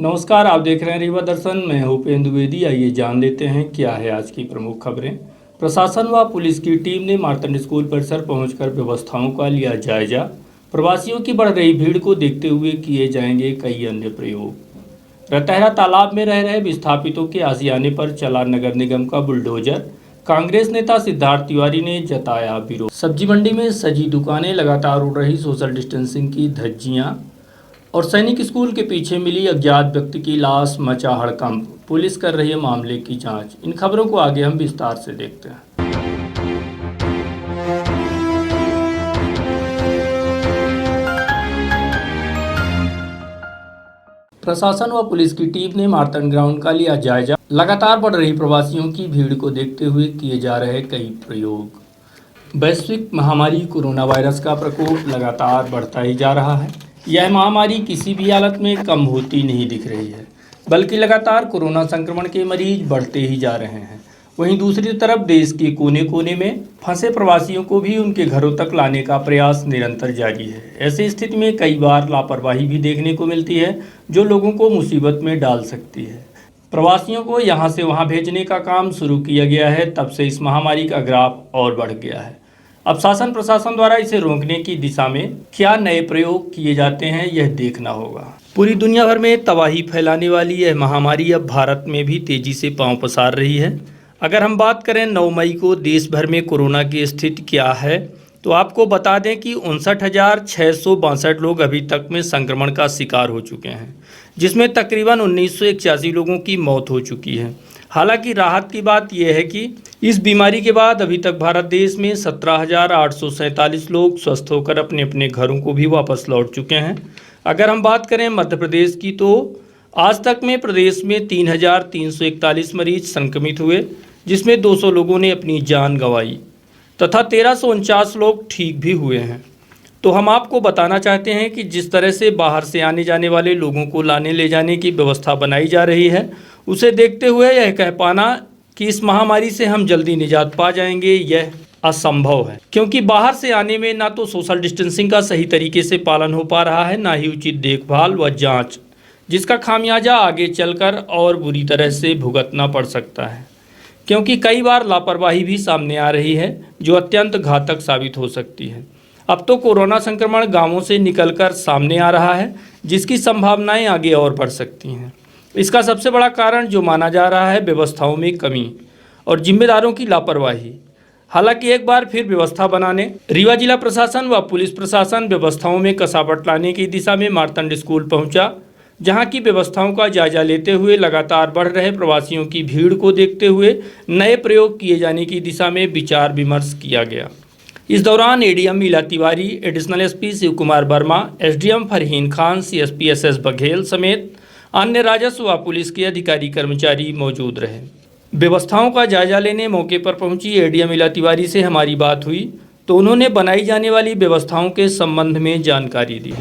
नमस्कार, आप देख रहे हैं रीवा दर्शन। मैं हूं उपेंद्र द्विवेदी। आइए जान लेते हैं क्या है आज की प्रमुख खबरें। प्रशासन व पुलिस की टीम ने मार्तंड स्कूल परिसर पहुंचकर व्यवस्थाओं का लिया जायजा। प्रवासियों की बढ़ रही भीड़ को देखते हुए किए जाएंगे कई अन्य प्रयोग। रतहरा तालाब में रह रहे विस्थापितों के आशियाने पर चला नगर निगम का बुलडोजर। कांग्रेस नेता सिद्धार्थ तिवारी ने जताया विरोध। सब्जी मंडी में सजी दुकानें, लगातार उड़ रही सोशल डिस्टेंसिंग की धज्जियां और सैनिक स्कूल के पीछे मिली अज्ञात व्यक्ति की लाश, मचा हड़कंप। पुलिस कर रही है मामले की जांच। इन खबरों को आगे हम विस्तार से देखते हैं। प्रशासन व पुलिस की टीम ने मार्तंड ग्राउंड का लिया जायजा। लगातार बढ़ रही प्रवासियों की भीड़ को देखते हुए किए जा रहे कई प्रयोग। वैश्विक महामारी कोरोना वायरस का प्रकोप लगातार बढ़ता ही जा रहा है। यह महामारी किसी भी हालत में कम होती नहीं दिख रही है, बल्कि लगातार कोरोना संक्रमण के मरीज बढ़ते ही जा रहे हैं। वहीं दूसरी तरफ देश के कोने कोने में फंसे प्रवासियों को भी उनके घरों तक लाने का प्रयास निरंतर जारी है। ऐसी स्थिति में कई बार लापरवाही भी देखने को मिलती है, जो लोगों को मुसीबत में डाल सकती है। प्रवासियों को यहाँ से वहाँ भेजने का काम शुरू किया गया है, तब से इस महामारी का ग्राफ और बढ़ गया है। अब शासन प्रशासन द्वारा इसे रोकने की दिशा में क्या नए प्रयोग किए जाते हैं, यह देखना होगा। पूरी दुनिया भर में तबाही फैलाने वाली यह महामारी अब भारत में भी तेजी से पांव पसार रही है। अगर हम बात करें 9 मई को देश भर में कोरोना की स्थिति क्या है, तो आपको बता दें कि 59,662 लोग अभी तक में संक्रमण का शिकार हो चुके हैं, जिसमें तकरीबन 1981 लोगों की मौत हो चुकी है। हालांकि राहत की बात यह है कि इस बीमारी के बाद अभी तक भारत देश में 17,847 लोग स्वस्थ होकर अपने अपने घरों को भी वापस लौट चुके हैं। अगर हम बात करें मध्य प्रदेश की, तो आज तक में प्रदेश में 3,341 मरीज संक्रमित हुए, जिसमें 200 लोगों ने अपनी जान गंवाई तथा 1,349 लोग ठीक भी हुए हैं। तो हम आपको बताना चाहते हैं कि जिस तरह से बाहर से आने जाने वाले लोगों को लाने ले जाने की व्यवस्था बनाई जा रही है, उसे देखते हुए यह कह पाना कि इस महामारी से हम जल्दी निजात पा जाएंगे, यह असंभव है। क्योंकि बाहर से आने में ना तो सोशल डिस्टेंसिंग का सही तरीके से पालन हो पा रहा है, ना ही उचित देखभाल व जांच, जिसका खामियाजा आगे चलकर और बुरी तरह से भुगतना पड़ सकता है। क्योंकि कई बार लापरवाही भी सामने आ रही है, जो अत्यंत घातक साबित हो सकती है। अब तो कोरोना संक्रमण गांवों से निकलकर सामने आ रहा है, जिसकी संभावनाएं आगे और बढ़ सकती हैं। इसका सबसे बड़ा कारण जो माना जा रहा है, व्यवस्थाओं में कमी और जिम्मेदारों की लापरवाही। हालांकि एक बार फिर व्यवस्था बनाने रीवा जिला प्रशासन व पुलिस प्रशासन व्यवस्थाओं में कसावट लाने की दिशा में मार्तंड स्कूल पहुंचा, जहां की व्यवस्थाओं का जायजा लेते हुए लगातार बढ़ रहे प्रवासियों की भीड़ को देखते हुए नए प्रयोग किए जाने की दिशा में विचार विमर्श किया गया। इस दौरान ADM Mila Tiwari, additional SP Shiv Kumar Verma, SDM Farheen Khan, CSP SS Baghel समेत अन्य राजस्व व पुलिस के अधिकारी कर्मचारी मौजूद रहे। व्यवस्थाओं का जायजा लेने मौके पर पहुंची एडीएम मीला तिवारी से हमारी बात हुई, तो उन्होंने बनाई जाने वाली व्यवस्थाओं के संबंध में जानकारी दी।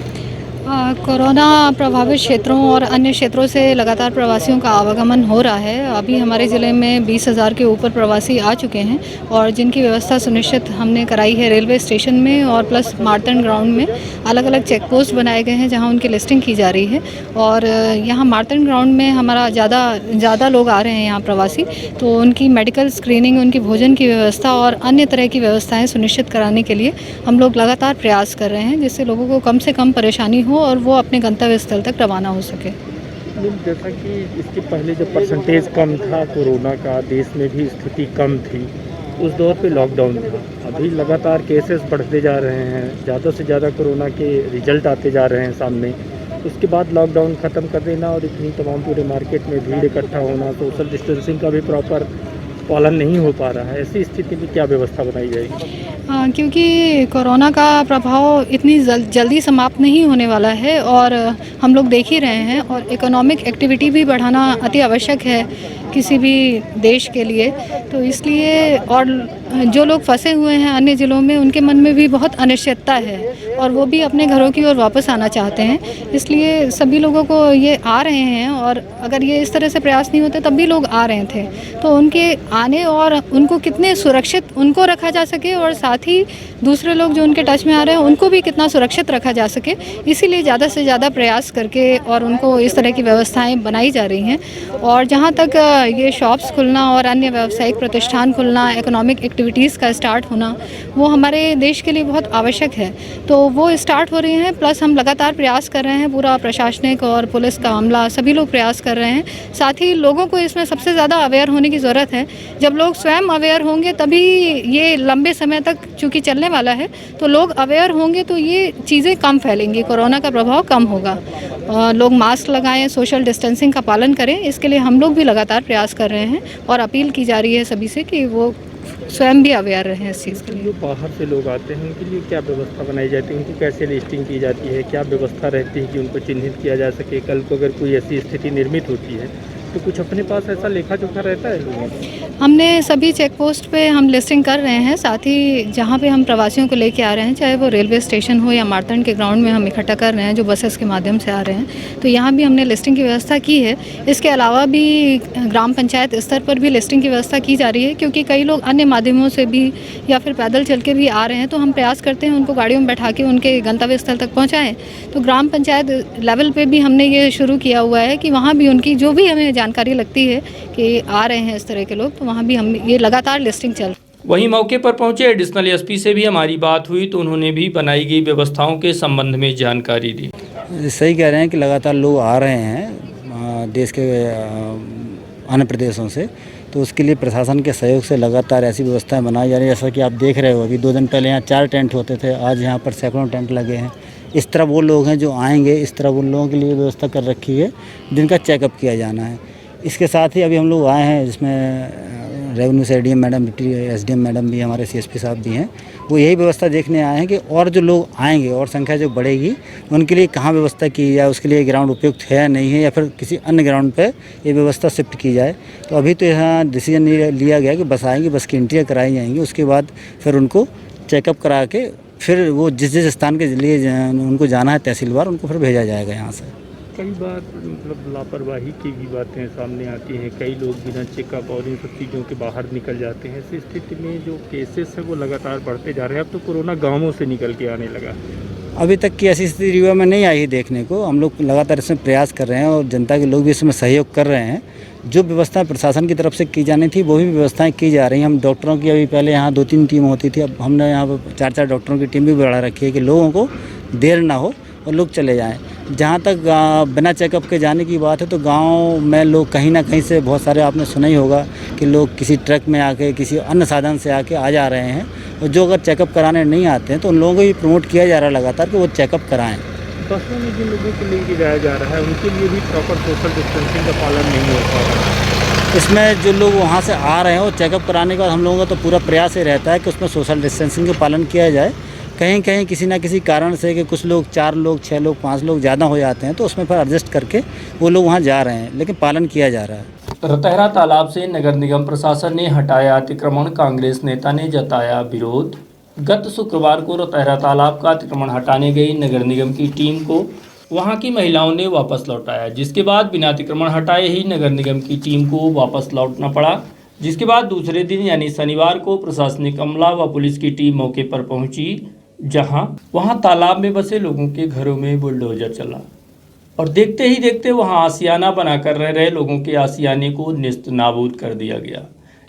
कोरोना प्रभावित क्षेत्रों और अन्य क्षेत्रों से लगातार प्रवासियों का आवागमन हो रहा है। अभी हमारे ज़िले में 20,000 के ऊपर प्रवासी आ चुके हैं और जिनकी व्यवस्था सुनिश्चित हमने कराई है रेलवे स्टेशन में और प्लस मार्तंड ग्राउंड में अलग अलग चेक पोस्ट बनाए गए हैं, जहां उनकी लिस्टिंग की जा रही है। और यहाँ मार्तंड ग्राउंड में हमारा ज़्यादा लोग आ रहे हैं यहाँ प्रवासी, तो उनकी मेडिकल स्क्रीनिंग, उनकी भोजन की व्यवस्था और अन्य तरह की व्यवस्थाएँ सुनिश्चित कराने के लिए हम लोग लगातार प्रयास कर रहे हैं, जिससे लोगों को कम से कम परेशानी हो और वो अपने गंतव्य स्थल तक रवाना हो सके। जैसा कि इसके पहले जब परसेंटेज कम था कोरोना का, देश में भी स्थिति कम थी, उस दौर पे लॉकडाउन था। अभी लगातार केसेस बढ़ते जा रहे हैं, ज़्यादा से ज़्यादा कोरोना के रिजल्ट आते जा रहे हैं सामने। उसके बाद लॉकडाउन ख़त्म कर देना और इतनी तमाम पूरे मार्केट में भीड़ इकट्ठा होना, सोशल डिस्टेंसिंग का भी प्रॉपर पालन नहीं हो पा रहा है। ऐसी स्थिति में क्या व्यवस्था बनाई जाएगी? क्योंकि कोरोना का प्रभाव इतनी जल्दी समाप्त नहीं होने वाला है और हम लोग देख ही रहे हैं, और इकोनॉमिक एक्टिविटी भी बढ़ाना अति आवश्यक है, किसी भी देश के लिए। तो इसलिए और जो लोग फंसे हुए हैं अन्य ज़िलों में, उनके मन में भी बहुत अनिश्चितता है और वो भी अपने घरों की ओर वापस आना चाहते हैं। इसलिए सभी लोगों को ये आ रहे हैं, और अगर ये इस तरह से प्रयास नहीं होते तब भी लोग आ रहे थे। तो उनके आने और उनको कितने सुरक्षित उनको रखा जा सके, और साथ ही दूसरे लोग जो उनके टच में आ रहे हैं उनको भी कितना सुरक्षित रखा जा सके, इसीलिए ज़्यादा से ज़्यादा प्रयास करके और उनको इस तरह की व्यवस्थाएं बनाई जा रही हैं। और जहाँ तक ये शॉप्स खुलना और अन्य व्यावसायिक प्रतिष्ठान खुलना, इकोनॉमिक एक्टिविटीज़ का स्टार्ट होना, वो हमारे देश के लिए बहुत आवश्यक है। तो वो स्टार्ट हो रही हैं, प्लस हम लगातार प्रयास कर रहे हैं, पूरा प्रशासनिक और पुलिस का अमला सभी लोग प्रयास कर रहे हैं। साथ ही लोगों को इसमें सबसे ज़्यादा अवेयर होने की ज़रूरत है। जब लोग स्वयं अवेयर होंगे तभी ये लंबे समय तक चूँकि चलने वाला है, तो लोग अवेयर होंगे तो ये चीज़ें कम फैलेंगी, कोरोना का प्रभाव कम होगा। लोग मास्क लगाएं, सोशल डिस्टेंसिंग का पालन करें, इसके लिए हम लोग भी लगातार प्रयास कर रहे हैं और अपील की जा रही है सभी से कि वो स्वयं भी अवेयर रहें इस चीज़ के लिए। जो बाहर से लोग आते हैं उनके लिए क्या व्यवस्था बनाई जाती है, उनकी कैसे लिस्टिंग की जाती है, क्या व्यवस्था रहती है कि उनको चिन्हित किया जा सके? कल को अगर कोई ऐसी स्थिति निर्मित होती है तो कुछ अपने पास ऐसा लेखा जोखा रहता है लोगों का? हमने सभी चेक पोस्ट पे हम लिस्टिंग कर रहे हैं। साथ ही जहाँ पे हम प्रवासियों को लेके आ रहे हैं, चाहे वो रेलवे स्टेशन हो या मार्तंड के ग्राउंड में हम इकट्ठा कर रहे हैं जो बसेस के माध्यम से आ रहे हैं, तो यहाँ भी हमने लिस्टिंग की व्यवस्था की है। इसके अलावा भी ग्राम पंचायत स्तर पर भी लिस्टिंग की व्यवस्था की जा रही है, क्योंकि कई लोग अन्य माध्यमों से भी या फिर पैदल चल के भी आ रहे हैं। तो हम प्रयास करते हैं उनको गाड़ियों में बैठा के उनके गंतव्य स्थल तक पहुँचाएँ। तो ग्राम पंचायत लेवल पर भी हमने ये शुरू किया हुआ है कि वहाँ भी उनकी जो भी हमें जानकारी लगती है कि आ रहे हैं इस तरह के लोग, तो वहाँ भी हम ये लगातार लिस्टिंग चल। वहीं मौके पर पहुंचे एडिशनल एसपी से भी हमारी बात हुई तो उन्होंने भी बनाई गई व्यवस्थाओं के संबंध में जानकारी दी। सही कह रहे हैं कि लगातार लोग आ रहे हैं देश के अन्य प्रदेशों से, तो उसके लिए प्रशासन के सहयोग से लगातार ऐसी व्यवस्थाएं बनाई जा रही है। जैसा कि आप देख रहे हो, अभी 2 दिन पहले यहाँ 4 टेंट होते थे, आज यहाँ पर सैकड़ों टेंट लगे हैं। इस तरह वो लोग हैं जो आएंगे, इस तरह उन लोगों के लिए व्यवस्था कर रखी है जिनका चेकअप किया जाना है। इसके साथ ही अभी हम लोग आए हैं जिसमें रेवेन्यू से एडीएम मैडम, एसडीएम मैडम भी, हमारे सीएसपी साहब भी हैं। वो यही व्यवस्था देखने आए हैं कि और जो लोग आएंगे और संख्या जो बढ़ेगी उनके लिए कहाँ व्यवस्था की जाए, उसके लिए ग्राउंड उपयुक्त है या नहीं है, या फिर किसी अन्य ग्राउंड पे ये व्यवस्था शिफ्ट की जाए। तो अभी तो यहाँ डिसीजन लिया गया कि बस आएंगी, बस की एंट्रियाँ कराई जाएंगी, उसके बाद फिर उनको चेकअप करा के फिर वो जिस स्थान के लिए उनको जाना है तहसीलवार, उनको फिर भेजा जाएगा यहाँ से। कई बार मतलब लापरवाही की भी बातें सामने आती हैं, कई लोग बिना चेकअप और इन सब चीज़ों के बाहर निकल जाते हैं। ऐसी स्थिति में जो केसेस हैं वो लगातार बढ़ते जा रहे हैं। अब तो कोरोना गाँवों से निकल के आने लगा। अभी तक की ऐसी स्थिति रीवा में नहीं आई देखने को। हम लोग लगातार इसमें प्रयास कर रहे हैं और जनता के लोग भी इसमें सहयोग कर रहे हैं। जो व्यवस्थाएं प्रशासन की तरफ से की जानी थी वो भी व्यवस्थाएं की जा रही हैं। हम डॉक्टरों की अभी पहले यहाँ 2-3 टीम होती थी, अब हमने यहाँ पर 4-4 डॉक्टरों की टीम भी बढ़ा रखी है कि लोगों को देर ना हो और लोग चले जाएं। जहाँ तक बिना चेकअप के जाने की बात है, तो गांव में लोग कहीं ना कहीं से, बहुत सारे आपने सुना ही होगा कि लोग किसी ट्रक में आके, किसी अन्य साधन से आके आ जा रहे हैं, और जो अगर चेकअप कराने नहीं आते हैं तो उन लोगों को भी प्रमोट किया जा रहा है लगातार कि वो चेकअप कराएँ। बसों में जिन लोगों को लेके जाया जा रहा है उनके लिए भी प्रॉपर सोशल डिस्टेंसिंग का पालन नहीं हो पा रहा है। इसमें जो लोग वहाँ से आ रहे हैं वो चेकअप कराने के बाद हम लोगों का तो पूरा प्रयास ये रहता है कि उसमें सोशल डिस्टेंसिंग का पालन किया जाए। कहीं कहीं किसी ना किसी कारण से कि कुछ लोग 4 लोग, 6 लोग, 5 लोग ज़्यादा हो जाते हैं, तो उसमें फिर एडजस्ट करके वो लोग वहाँ जा रहे हैं, लेकिन पालन किया जा रहा है। रतहरा तालाब से नगर निगम प्रशासन ने हटाया अतिक्रमण, कांग्रेस नेता ने जताया विरोध। गत शुक्रवार को रतहरा तालाब का अतिक्रमण हटाने गई नगर निगम की टीम को वहां की महिलाओं ने वापस लौटाया, जिसके बाद बिना अतिक्रमण हटाए ही नगर निगम की टीम को वापस लौटना पड़ा। जिसके बाद दूसरे दिन यानी शनिवार को प्रशासनिक अमला व पुलिस की टीम मौके पर पहुंची, वहां तालाब में बसे लोगों के घरों में बुलडोजर चला और देखते ही देखते वहां आशियाना बनाकर रह रहे लोगों के आशियाने को निस्त नाबूद कर दिया गया।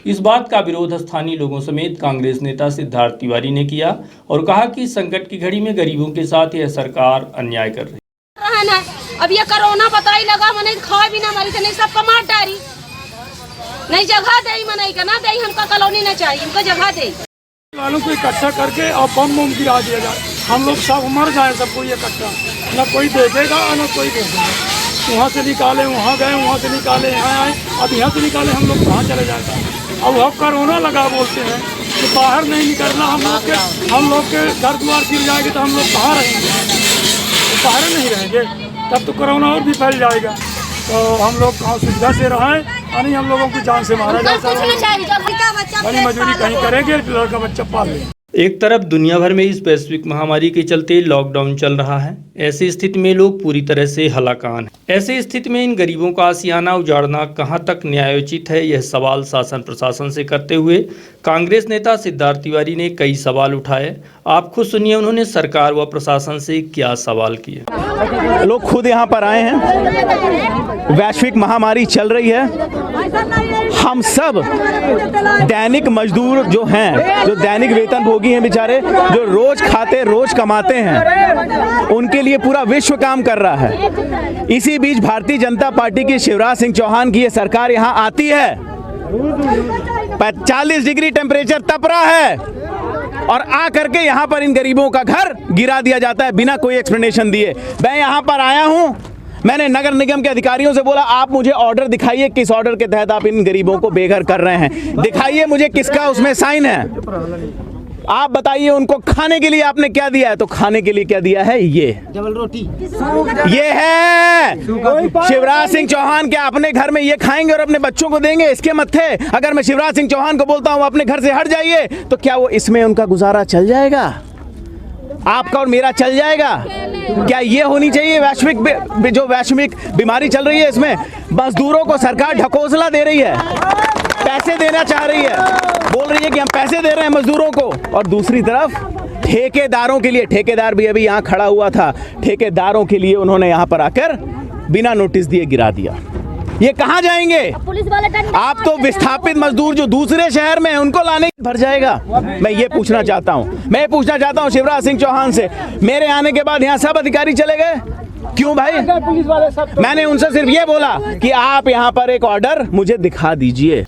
इस बात का विरोध स्थानीय लोगों समेत कांग्रेस नेता सिद्धार्थ तिवारी ने किया और कहा कि संकट की घड़ी में गरीबों के साथ यह सरकार अन्याय कर रही है। अब ये कोरोना बताई लगा, मने खाए भी ना मरी थे, नहीं सबका मार डारी, नहीं जगह दे मनाई का ना दे, हमका कॉलोनी ना चाहिए, हमको जगह दे। वालों को इकट्ठा करके और बम गिरा दिया जाए, हम लोग सब मर जाए, सबको इकट्ठा, ना कोई देखेगा ना कोई देखेगा। वहाँ से निकाले वहाँ गए, वहाँ से निकाले यहाँ आए, अब यहाँ से निकाले हम लोग कहाँ चले जाता है। अब वह कोरोना लगा बोलते हैं कि बाहर नहीं निकलना, हम लोग के घर द्वार गिर जाएंगे तो हम लोग कहाँ रहेंगे, तो बाहर नहीं रहेंगे, तब तो कोरोना और भी फैल जाएगा। तो हम लोग सुविधा से रहें नहीं हम लोगों की जान से मारा जाए सर, बड़ी मजदूरी कहीं करेंगे, लड़का बच्चा पाल लेंगे। एक तरफ दुनिया भर में इस वैश्विक महामारी के चलते लॉकडाउन चल रहा है। ऐसी स्थिति में लोग पूरी तरह से हलाकान हैं। ऐसी स्थिति में इन गरीबों का आशियाना उजाड़ना कहां तक न्यायोचित है, यह सवाल शासन प्रशासन से करते हुए कांग्रेस नेता सिद्धार्थ तिवारी ने कई सवाल उठाए। आप खुद सुनिए उन्होंने सरकार व प्रशासन से क्या सवाल किए। लोग खुद यहाँ पर आए हैं, वैश्विक महामारी चल रही है, हम सब दैनिक मजदूर जो हैं, जो दैनिक वेतनभोगी हैं बेचारे, जो रोज खाते रोज कमाते हैं, उनके लिए पूरा विश्व काम कर रहा है। इसी बीच भारतीय जनता पार्टी की शिवराज सिंह चौहान की ये सरकार यहाँ आती है, 40 डिग्री टेम्परेचर तप रहा है और आ करके यहाँ पर इन गरीबों का घर गिरा दिया जाता है बिना कोई एक्सप्लेनेशन दिए। मैं यहाँ पर आया हूँ, मैंने नगर निगम के अधिकारियों से बोला आप मुझे ऑर्डर दिखाइए, किस ऑर्डर के तहत आप इन गरीबों को बेघर कर रहे हैं, दिखाइए मुझे किसका उसमें साइन है। आप बताइए उनको खाने के लिए आपने क्या दिया है, तो खाने के लिए क्या दिया है, ये डबल रोटी, ये है शिवराज सिंह चौहान। क्या अपने घर में ये खाएंगे और अपने बच्चों को देंगे? इसके मत्थे अगर मैं शिवराज सिंह चौहान को बोलता हूँ अपने घर से हट जाइए, तो क्या वो इसमें उनका गुजारा चल जाएगा? आपका और मेरा चल जाएगा? क्या ये होनी चाहिए जो वैश्विक बीमारी चल रही है, इसमें मजदूरों को सरकार ढकोसला दे रही है, पैसे देना चाह रही है, बोल रही है कि हम पैसे दे रहे हैं मजदूरों को, और दूसरी तरफ ठेकेदारों के लिए, ठेकेदार भी अभी यहाँ खड़ा हुआ था, ठेकेदारों के लिए उन्होंने यहाँ पर आकर बिना नोटिस दिए गिरा दिया। ये कहाँ जाएंगे? आप तो विस्थापित मजदूर जो दूसरे शहर में हैं उनको लाने भर जाएगा। मैं ये पूछना चाहता हूँ शिवराज सिंह चौहान से, मेरे आने के बाद यहाँ सब अधिकारी चले गए क्यों भाई? मैंने उनसे सिर्फ ये बोला कि आप यहाँ पर एक ऑर्डर मुझे दिखा दीजिए।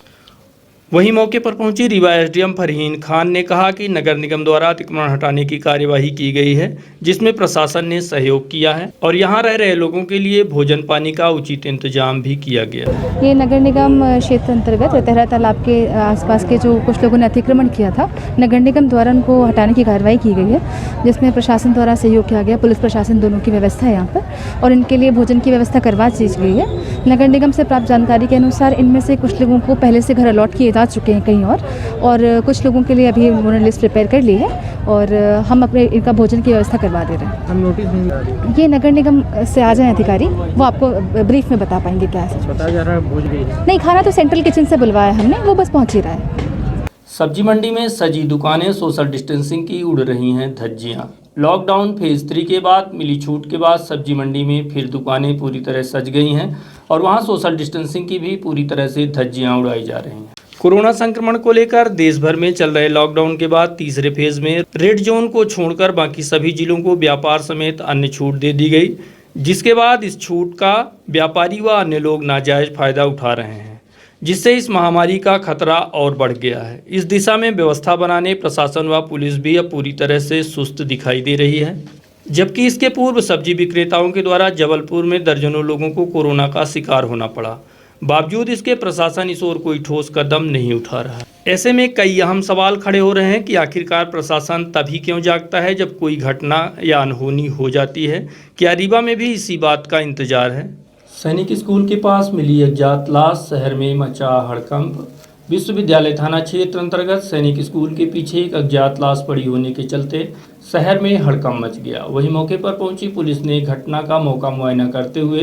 वहीं मौके पर पहुंची रीवा एसडीएम फरहीन खान ने कहा कि नगर निगम द्वारा अतिक्रमण हटाने की कार्यवाही की गई है, जिसमें प्रशासन ने सहयोग किया है और यहां रह रहे लोगों के लिए भोजन पानी का उचित इंतजाम भी किया गया है। ये नगर निगम क्षेत्र अंतर्गत रतहरा तालाब के आसपास के जो कुछ लोगों ने अतिक्रमण किया था, नगर निगम द्वारा उनको हटाने की कार्रवाई की गई है, जिसमें प्रशासन द्वारा सहयोग किया गया, पुलिस प्रशासन दोनों की व्यवस्था है यहाँ पर, और इनके लिए भोजन की व्यवस्था करवा दी गई है। नगर निगम से प्राप्त जानकारी के अनुसार इनमें से कुछ लोगों को पहले से घर अलॉट किए जा चुके हैं कहीं और कुछ लोगों के लिए अभी उन्होंने लिस्ट प्रिपेयर कर ली है और हम अपने इनका भोजन की व्यवस्था करवा दे रहे हैं। हम नोटिस ये नगर निगम से आ जाए अधिकारी, वो आपको ब्रीफ में बता पाएंगे क्या है। बताया जा रहा है भोजन नहीं, खाना तो सेंट्रल किचन से बुलवाया हमने, वो बस पहुँच ही रहा है। सब्जी मंडी में सजी दुकानें, सोशल डिस्टेंसिंग की उड़ रही हैं धज्जियां। लॉकडाउन फेज 3 के बाद मिली छूट के बाद सब्जी मंडी में फिर दुकानें पूरी तरह सज गई हैं और वहां सोशल डिस्टेंसिंग की भी पूरी तरह से धज्जियां उड़ाई जा रही हैं। कोरोना संक्रमण को लेकर देश भर में चल रहे लॉकडाउन के बाद तीसरे फेज में रेड जोन को छोड़कर बाकी सभी जिलों को व्यापार समेत अन्य छूट दे दी गई, जिसके बाद इस छूट का व्यापारी व अन्य लोग नाजायज फायदा उठा रहे हैं, जिससे इस महामारी का खतरा और बढ़ गया है। इस दिशा में व्यवस्था बनाने प्रशासन व पुलिस भी अब पूरी तरह से सुस्त दिखाई दे रही है, जबकि इसके पूर्व सब्जी विक्रेताओं के द्वारा जबलपुर में दर्जनों लोगों को कोरोना का शिकार होना पड़ा। बावजूद इसके प्रशासन इस ओर कोई ठोस कदम नहीं उठा रहा है। ऐसे में कई अहम सवाल खड़े हो रहे हैं कि आखिरकार प्रशासन तभी क्यों जागता है जब कोई घटना या अनहोनी हो जाती है। क्या रीवा में भी इसी बात का इंतजार है? सैनिक स्कूल के पास मिली अज्ञात लाश, शहर में मचा हड़कंप। विश्वविद्यालय थाना क्षेत्र अंतर्गत सैनिक स्कूल के पीछे एक अज्ञात लाश पड़ी होने के चलते शहर में हड़कंप मच गया। वहीं मौके पर पहुंची पुलिस ने घटना का मौका मुआयना करते हुए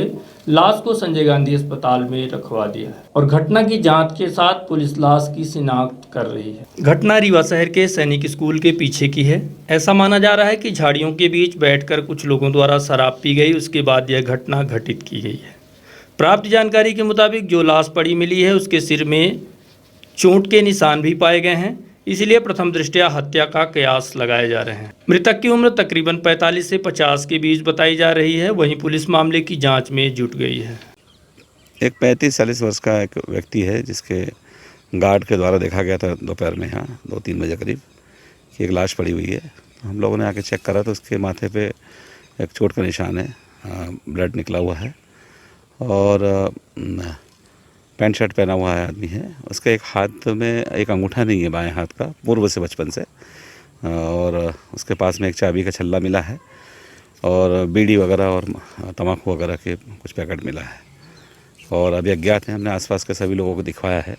लाश को संजय गांधी अस्पताल में रखवा दिया है और घटना की जांच के साथ पुलिस लाश की शिनाख्त कर रही है। घटना रीवा शहर के सैनिक स्कूल के पीछे की है। ऐसा माना जा रहा है कि झाड़ियों के बीच बैठकर कुछ लोगों द्वारा शराब पी गई, उसके बाद यह घटना घटित की गई है। प्राप्त जानकारी के मुताबिक जो लाश पड़ी मिली है उसके सिर में चोट के निशान भी पाए गए हैं, इसलिए प्रथम दृष्टया हत्या का कयास लगाए जा रहे हैं। मृतक की उम्र तकरीबन 45 से 50 के बीच बताई जा रही है। वहीं पुलिस मामले की जांच में जुट गई है। एक 35-40 वर्ष का एक व्यक्ति है जिसके गार्ड के द्वारा देखा गया था दोपहर में, यहाँ 2-3 बजे करीब, कि एक लाश पड़ी हुई है। हम लोगों ने आके चेक करा तो उसके माथे पे एक चोट का निशान है, ब्लड निकला हुआ है और पैंट शर्ट पहना हुआ है आदमी है। उसका एक हाथ में एक अंगूठा नहीं है बाएं हाथ का, पूर्व से बचपन से, और उसके पास में एक चाबी का छल्ला मिला है और बीड़ी वगैरह और तम्बाकू वगैरह के कुछ पैकेट मिला है। और अभी अज्ञात हैं। हमने आसपास के सभी लोगों को दिखवाया है,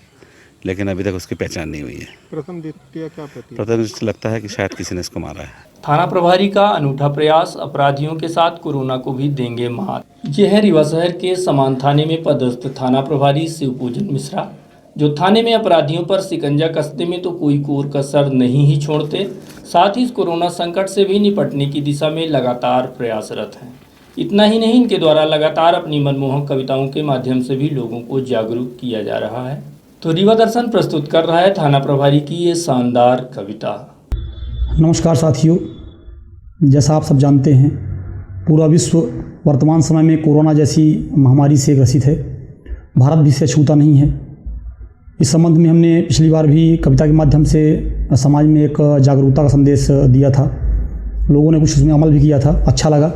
लेकिन अभी तक उसकी पहचान नहीं हुई है। प्रथम दृष्टया क्या प्रतीत? प्रथम दृष्टया लगता है कि शायद किसी ने इसको मारा है। थाना प्रभारी का अनूठा प्रयास, अपराधियों के साथ कोरोना को भी देंगे मात। यह है रीवा शहर के समान थाने में पदस्थ थाना प्रभारी शिवपूजन मिश्रा, जो थाने में अपराधियों पर शिकंजा कसने में तो कोई कोर कसर नहीं ही छोड़ते, साथ ही इस कोरोना संकट से भी निपटने की दिशा में लगातार प्रयासरत हैं। इतना ही नहीं, इनके द्वारा लगातार अपनी मनमोहक कविताओं के माध्यम से भी लोगों को जागरूक किया जा रहा है। तो रीवा दर्शन प्रस्तुत कर रहा है थाना प्रभारी की ये शानदार कविता। नमस्कार साथियों, जैसा आप सब जानते हैं, पूरा विश्व वर्तमान समय में कोरोना जैसी महामारी से ग्रसित है। भारत भी इसे छूता नहीं है। इस संबंध में हमने पिछली बार भी कविता के माध्यम से समाज में एक जागरूकता का संदेश दिया था। लोगों ने कुछ उसमें अमल भी किया था, अच्छा लगा।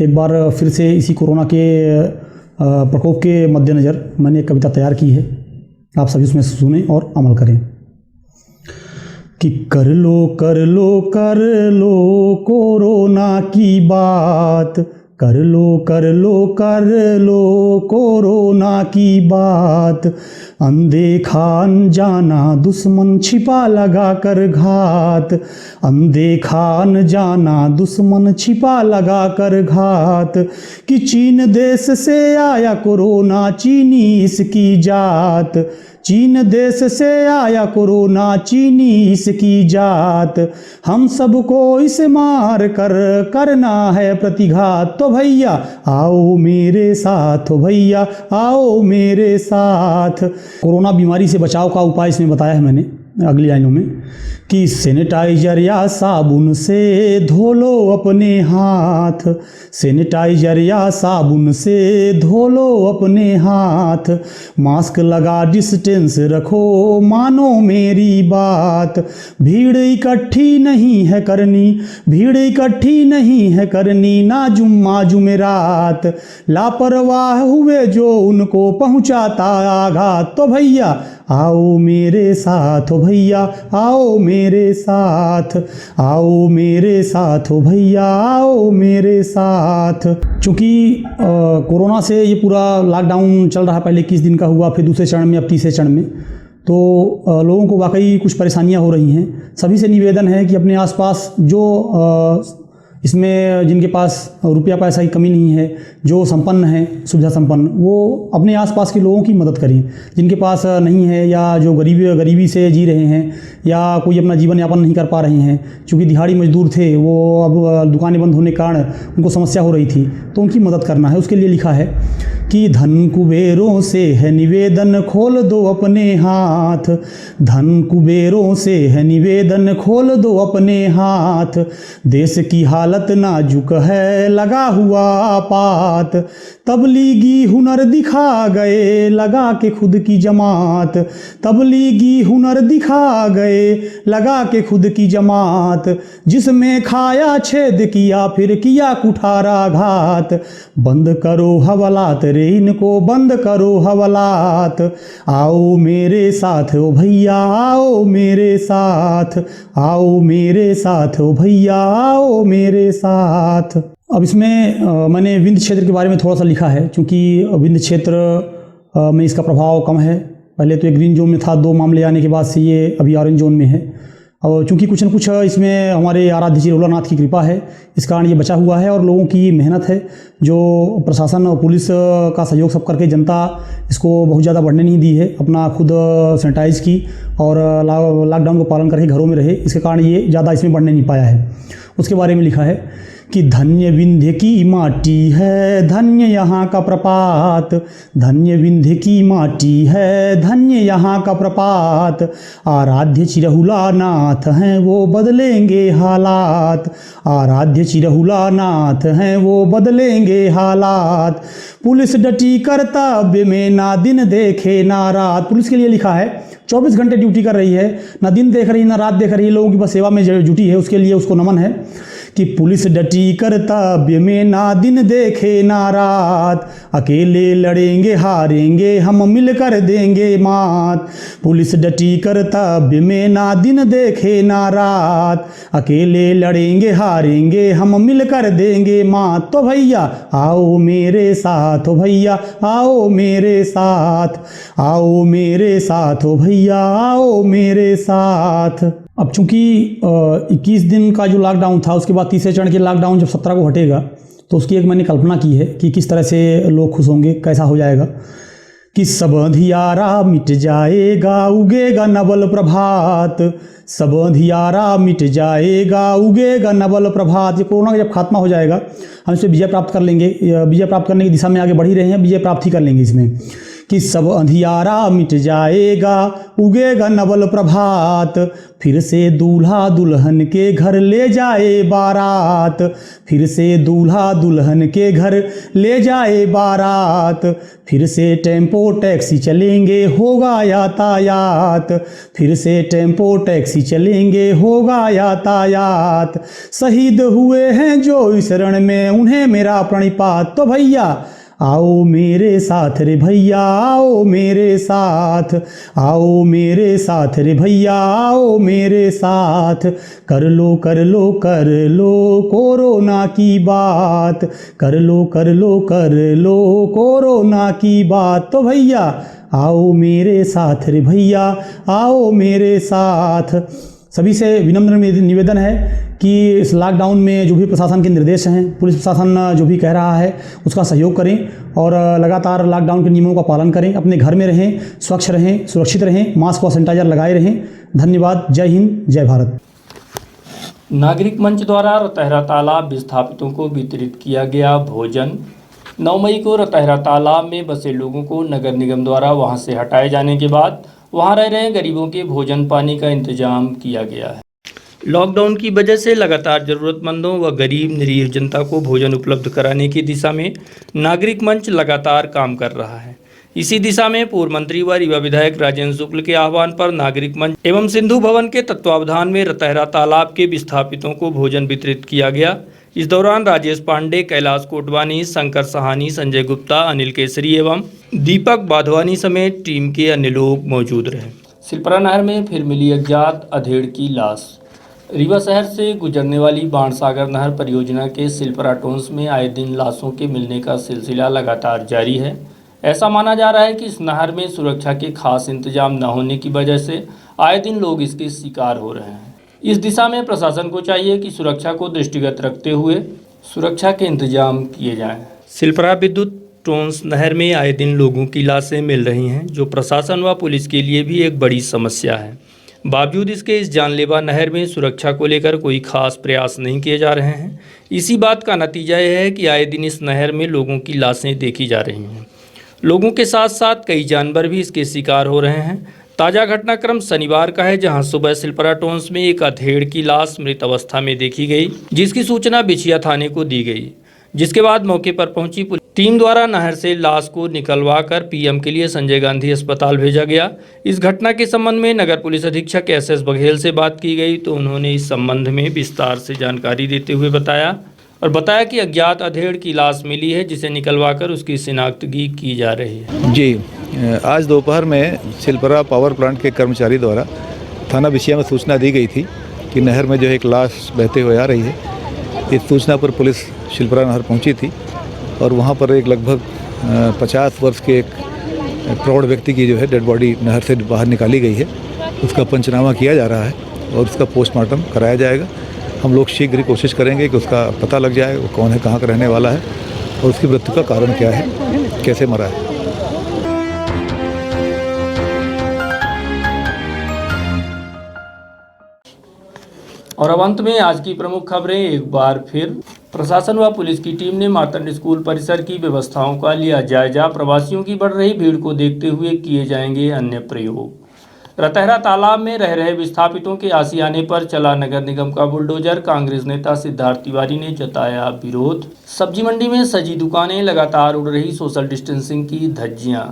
एक बार फिर से इसी कोरोना के प्रकोप के मद्देनज़र मैंने एक कविता तैयार की है। आप सभी उसमें सुनें और अमल करें। कि कर लो कोरोना की बात, कर लो कोरोना की बात। अनदेखा अनजाना दुश्मन छिपा लगा कर घात, अनदेखा अनजाना दुश्मन छिपा लगा कर घात। कि चीन देश से आया कोरोना, चीनी इसकी जात। चीन देश से आया कोरोना, चीनी इसकी जात। हम सबको इसे मार कर करना है प्रतिघात। तो भैया आओ मेरे साथ, भैया आओ मेरे साथ। कोरोना बीमारी से बचाव का उपाय इसमें बताया है मैंने अगली लाइनों में कि सैनिटाइजर या साबुन से धो लो अपने हाथ। सैनिटाइजर या साबुन से धो लो अपने हाथ। मास्क लगा डिस्टेंस रखो, मानो मेरी बात। भीड़ इकट्ठी नहीं है करनी, भीड़ इकट्ठी नहीं है करनी, ना जुम्मा जुमेरात। लापरवाह हुए जो उनको पहुंचाता आघात। तो भैया आओ मेरे साथ, भैया आओ मेरे साथ, आओ मेरे साथ, भैया आओ मेरे साथ। चूँकि कोरोना से ये पूरा लॉकडाउन चल रहा, पहले 21 दिन का हुआ, फिर दूसरे चरण में, अब तीसरे चरण में, तो लोगों को वाकई कुछ परेशानियां हो रही हैं। सभी से निवेदन है कि अपने आसपास जो इसमें जिनके पास रुपया पैसा की कमी नहीं है, जो संपन्न हैं, सुविधा संपन्न, वो अपने आसपास के लोगों की मदद करें। जिनके पास नहीं है या जो गरीबी से जी रहे हैं या कोई अपना जीवन यापन नहीं कर पा रहे हैं, क्योंकि दिहाड़ी मजदूर थे, वो अब दुकानें बंद होने के कारण उनको समस्या हो रही थी, तो उनकी मदद करना है। उसके लिए लिखा है कि धन कुबेरों से है निवेदन, खोल दो अपने हाथ। धन कुबेरों से है निवेदन, खोल दो अपने हाथ। देश की हालत नाजुक है, लगा हुआ आपात। तबलीगी हुनर दिखा गए, लगा के खुद की जमात। तबलीगी हुनर दिखा गए, लगा के खुद की जमात। जिसमें खाया छेद किया, फिर किया कुठारा घात। बंद करो हवालात रे, इनको बंद करो हवालात। आओ मेरे साथ ओ भैया आओ मेरे साथ, आओ मेरे साथ ओ भैया आओ मेरे साथ। अब इसमें मैंने विंध्य क्षेत्र के बारे में थोड़ा सा लिखा है, क्योंकि विंध्य क्षेत्र में इसका प्रभाव कम है। पहले तो एक ग्रीन जोन में था, 2 मामले आने के बाद से ये अभी ऑरेंज जोन में है। और चूँकि कुछ न कुछ इसमें हमारे आराध्य श्री भोलानाथ की कृपा है, इस कारण ये बचा हुआ है और लोगों की मेहनत है, जो प्रशासन और पुलिस का सहयोग सब करके जनता इसको बहुत ज़्यादा बढ़ने नहीं दी है। अपना खुद सैनिटाइज की और लॉकडाउन को पालन करके घरों में रहे, इसके कारण ये ज़्यादा इसमें बढ़ने नहीं पाया है। उसके बारे में लिखा है कि धन्य विंध्य की माटी है, धन्य यहाँ का प्रपात। धन्य विंध्य की माटी है, धन्य यहाँ का प्रपात। आराध्य चिरहुला नाथ हैं, वो बदलेंगे हालात। आराध्य चिरहुला नाथ हैं, वो बदलेंगे हालात। पुलिस डटी कर्तव्य में, ना दिन देखे ना रात। पुलिस के लिए लिखा है 24 घंटे ड्यूटी कर रही है, ना दिन देख रही ना रात देख रही है, लोगों की बस सेवा में जुटी है, उसके लिए उसको नमन है। कि पुलिस डटी कर्तव्य में ना दिन देखे ना रात, अकेले लड़ेंगे हारेंगे हम मिलकर देंगे मात। पुलिस डटी कर्तव्य में ना दिन देखे ना रात, अकेले लड़ेंगे हारेंगे हम मिलकर देंगे मात। तो भैया आओ मेरे साथ, भैया आओ मेरे साथ, आओ मेरे साथ, भैया आओ मेरे साथ। अब चूंकि 21 दिन का जो लॉकडाउन था, उसके बाद तीसरे चरण के लॉकडाउन जब 17 को हटेगा, तो उसकी एक मैंने कल्पना की है कि किस तरह से लोग खुश होंगे, कैसा हो जाएगा। कि सब अंधियारा मिट जाएगा उगेगा नवल प्रभात, सब अंधियारा मिट जाएगा उगेगा नवल प्रभात। ये कोरोना का जब खात्मा हो जाएगा, हम इस पर विजय प्राप्त कर लेंगे, विजय प्राप्त करने की दिशा में आगे बढ़ ही रहे हैं, विजय प्राप्त ही कर लेंगे इसमें। कि सब अंधियारा मिट जाएगा उगेगा नवल प्रभात, फिर से दूल्हा दुल्हन के घर ले जाए बारात, फिर से दूल्हा दुल्हन के घर ले जाए बारात, फिर से टेम्पो टैक्सी चलेंगे होगा यातायात, फिर से टेम्पो टैक्सी चलेंगे होगा यातायात। शहीद हुए हैं जो इस रण में उन्हें मेरा प्रणिपात। तो भैया आओ मेरे साथ रे भैया आओ मेरे साथ, आओ मेरे साथ रे भैया आओ मेरे साथ। कर लो कर लो कर लो कोरोना की बात, कर लो कर लो कर लो कोरोना की बात। तो भैया आओ मेरे साथ रे भैया आओ मेरे साथ। सभी से विनम्र निवेदन है कि इस लॉकडाउन में जो भी प्रशासन के निर्देश हैं, पुलिस प्रशासन जो भी कह रहा है उसका सहयोग करें और लगातार लॉकडाउन के नियमों का पालन करें, अपने घर में रहें, स्वच्छ रहें, सुरक्षित रहें, मास्क और सैनिटाइजर लगाए रहें। धन्यवाद। जय हिंद, जय भारत। नागरिक मंच द्वारा रतहरा तालाब विस्थापितों को वितरित किया गया भोजन। 9 मई को रतहरा तालाब में बसे लोगों को नगर निगम द्वारा वहां से हटाए जाने के बाद वहां रह रहे गरीबों के भोजन पानी का इंतजाम किया गया है। लॉकडाउन की वजह से लगातार ज़रूरतमंदों व गरीब निरीह जनता को भोजन उपलब्ध कराने की दिशा में नागरिक मंच लगातार काम कर रहा है। इसी दिशा में पूर्व मंत्री व रीवा विधायक राजेंद्र शुक्ल के आह्वान पर नागरिक मंच एवं सिंधु भवन के तत्वावधान में रतहरा तालाब के विस्थापितों को भोजन वितरित किया गया। इस दौरान राजेश पांडे, कैलाश कोटवानी, शंकर सहानी, संजय गुप्ता, अनिल केसरी एवं दीपक बाधवानी समेत टीम के अन्य लोग मौजूद रहे। सिलपरा नहर में फिर मिली अज्ञात अधेड़ की लाश। रीवा शहर से गुजरने वाली बाणसागर नहर परियोजना के सिलपरा टोंस में आए दिन लाशों के मिलने का सिलसिला लगातार जारी है। ऐसा माना जा रहा है कि इस नहर में सुरक्षा के खास इंतजाम न होने की वजह से आए दिन लोग इसके शिकार हो रहे हैं। इस दिशा में प्रशासन को चाहिए कि सुरक्षा को दृष्टिगत रखते हुए सुरक्षा के इंतजाम किए जाएं। सिलपरा विद्युत टोंस नहर में आए दिन लोगों की लाशें मिल रही हैं, जो प्रशासन व पुलिस के लिए भी एक बड़ी समस्या है। बावजूद इसके इस जानलेवा नहर में सुरक्षा को लेकर कोई खास प्रयास नहीं किए जा रहे हैं। इसी बात का नतीजा यह है कि आए दिन इस नहर में लोगों की लाशें देखी जा रही हैं। लोगों के साथ साथ कई जानवर भी इसके शिकार हो रहे हैं। ताज़ा घटनाक्रम शनिवार का है, जहां सुबह सिलपरा टोंस में एक अधेड़ की लाश मृत अवस्था में देखी गई, जिसकी सूचना बिछिया थाने को दी गई, जिसके बाद मौके पर पहुंची पुलिस टीम द्वारा नहर से लाश को निकलवाकर पीएम के लिए संजय गांधी अस्पताल भेजा गया। इस घटना के संबंध में नगर पुलिस अधीक्षक एसएस बघेल से बात की गई तो उन्होंने इस संबंध में विस्तार से जानकारी देते हुए बताया कि अज्ञात अधेड़ की लाश मिली है, जिसे निकलवाकर उसकी शिनाख्तगी की जा रही है। जी, आज दोपहर में सिलपरा पावर प्लांट के कर्मचारी द्वारा थाना बिछिया में सूचना दी गई थी कि नहर में जो एक लाश बहते हुए आ रही है। इस सूचना पर पुलिस सिलपरा नहर पहुंची थी और वहां पर एक लगभग 50 वर्ष के एक प्रौढ़ व्यक्ति की जो है डेड बॉडी नहर से बाहर निकाली गई है। उसका पंचनामा किया जा रहा है और उसका पोस्टमार्टम कराया जाएगा। हम लोग शीघ्र कोशिश करेंगे कि उसका पता लग जाए वो कौन है, कहाँ का रहने वाला है और उसकी मृत्यु का कारण क्या है, कैसे मरा है। और अब अंत में आज की प्रमुख खबरें एक बार फिर। प्रशासन व पुलिस की टीम ने मार्तंड स्कूल परिसर की व्यवस्थाओं का लिया जायजा। प्रवासियों की बढ़ रही भीड़ को देखते हुए किए जाएंगे अन्य प्रयोग। रतहरा तालाब में रह रहे विस्थापितों के आशियाने पर चला नगर निगम का बुलडोजर। कांग्रेस नेता सिद्धार्थ तिवारी ने जताया विरोध। सब्जी मंडी में सजी दुकानें, लगातार उड़ रही सोशल डिस्टेंसिंग की धज्जियां।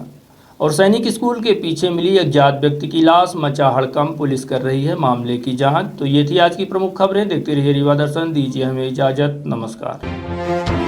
और सैनिक स्कूल के पीछे मिली अज्ञात व्यक्ति की लाश मचा हड़कंप, पुलिस कर रही है मामले की जांच। तो ये थी आज की प्रमुख खबरें। देखते रहिए रीवा दर्शन, दीजिए हमें इजाजत, नमस्कार।